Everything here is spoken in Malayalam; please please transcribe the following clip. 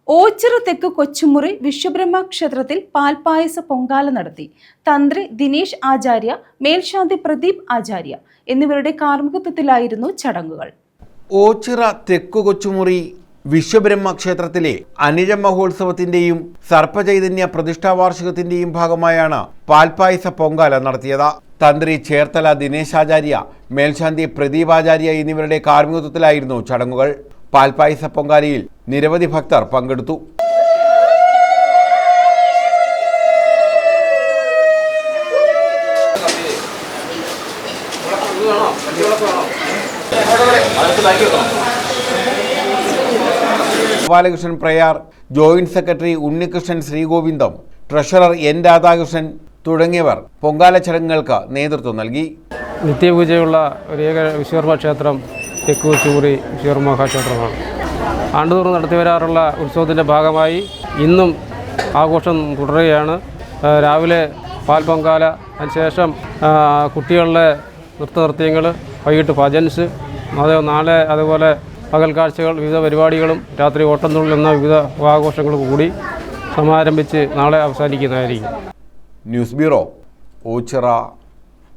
ഓച്ചിറ തെക്ക് കൊച്ചുമുറി വിശ്വബ്രഹ്മ ക്ഷേത്രത്തിൽ പാൽപായസ പൊങ്കാല നടത്തി. തന്ത്രി ദിനേശ് ആചാര്യ, മേൽശാന്തി പ്രദീപ് ആചാര്യ എന്നിവരുടെ കാർമ്മികത്വത്തിലായിരുന്നു ചടങ്ങുകൾ. ഓച്ചിറ തെക്കു കൊച്ചുമുറി വിശ്വബ്രഹ്മ ക്ഷേത്രത്തിലെ അനിഴ മഹോത്സവത്തിന്റെയും സർപ്പചൈതന്യ പ്രതിഷ്ഠാവാർഷികത്തിന്റെയും ഭാഗമായാണ് പാൽപായസ പൊങ്കാല നടത്തിയത്. തന്ത്രി ചേർത്തല ദിനേശാചാര്യ, മേൽശാന്തി പ്രദീപാചാര്യ എന്നിവരുടെ കാർമ്മികത്വത്തിലായിരുന്നു ചടങ്ങുകൾ. പാൽപായസ പൊങ്കാലയിൽ നിരവധി ഭക്തർ പങ്കെടുത്തു. Gopalakrishnan Prayar, joint secretary Unnikrishnan Sreegovindam, treasurer N Radhakrishnan തുടങ്ങിയവർ പൊങ്കാല ചടങ്ങുകൾക്ക് നേതൃത്വം നൽകി. നിത്യപൂജയുള്ള ഒരേക വിശ്വകർമ്മ ക്ഷേത്രം തെക്കു കൊച്ചുമുറി വിശ്വകർമ്മ മഹാക്ഷേത്രമാണ്. ആണ്ടുതോറും നടത്തിവരാറുള്ള ഉത്സവത്തിൻ്റെ ഭാഗമായി ഇന്നും ആഘോഷം തുടരുകയാണ്. രാവിലെ പാൽപ്പൊങ്കാല, അതിനുശേഷം കുട്ടികളുടെ നൃത്തനൃത്യങ്ങൾ, വൈകിട്ട് ഭജൻസ്, നാളെ അതുപോലെ പകൽ കാഴ്ചകൾ, വിവിധ പരിപാടികളും രാത്രി ഓട്ടംതുള്ളൽ എന്ന വിവിധ ആഘോഷങ്ങളും കൂടി സമാരംഭിച്ച് നാളെ അവസാനിക്കുന്നതായിരിക്കും. News bureau, Ochira.